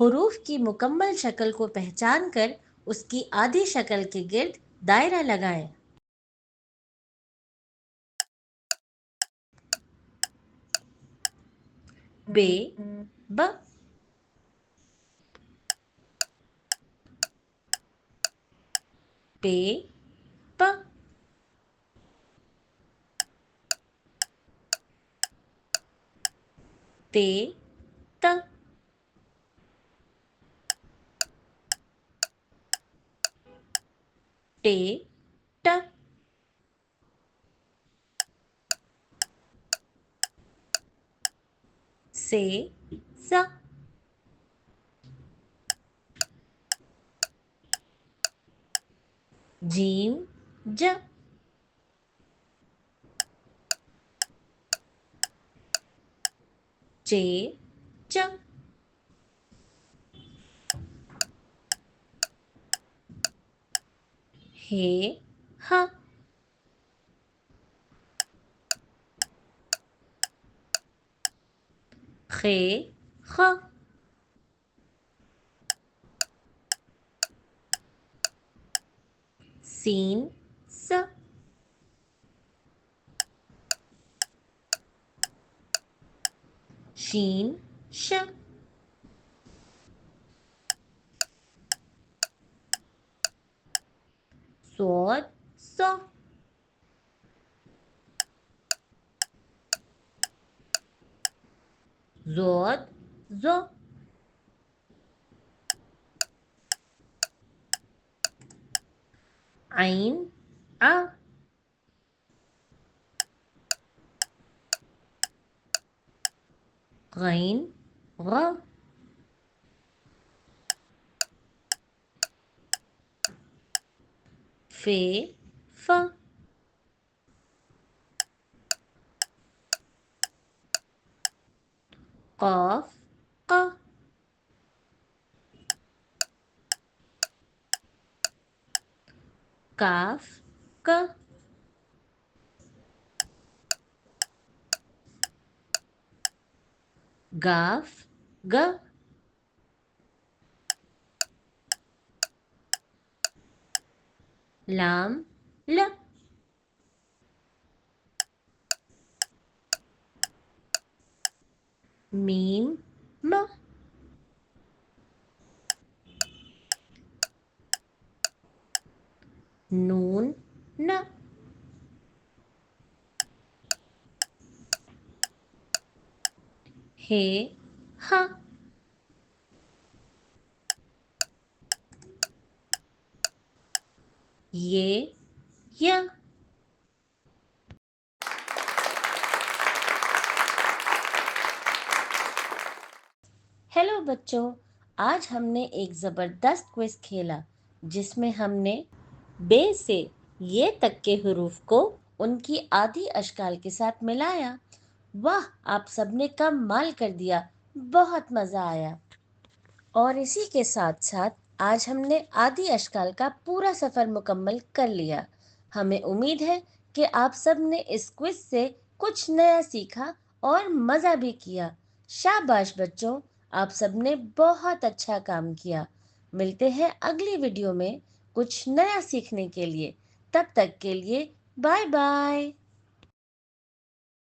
हुरूफ की मुकम्मल शक्ल को पहचान कर उसकी आधी शक्ल के गिर्द दायरा लगाएं। बे, ब, पे, प, ते, त, टे, ट, से, स, जीम, ज, चे, च, हे, ह, खे, ख, सीन, स, शीन, श, स्वाद, स, ज़ोद, ज़ो, आइन, आ, गैन, ग, फे, फ, क़ाफ, क़, काफ, क, गाफ, ग, लाम, ल, मीम, म, नून, न, हे, ह। ये, य। हेलो बच्चों, आज हमने एक ज़बरदस्त क्विज खेला जिसमें हमने बे से ये तक के हुरूफ को उनकी आधी अशकाल के साथ मिलाया। वाह, आप सबने कमाल कर दिया, बहुत मज़ा आया। और इसी के साथ साथ आज हमने आधी अशकाल का पूरा सफ़र मुकम्मल कर लिया। हमें उम्मीद है कि आप सब ने इस क्विज से कुछ नया सीखा और मज़ा भी किया। शाबाश बच्चों, आप सब ने बहुत अच्छा काम किया। मिलते हैं अगली वीडियो में कुछ नया सीखने के लिए। तब तक के लिए बाय बाय।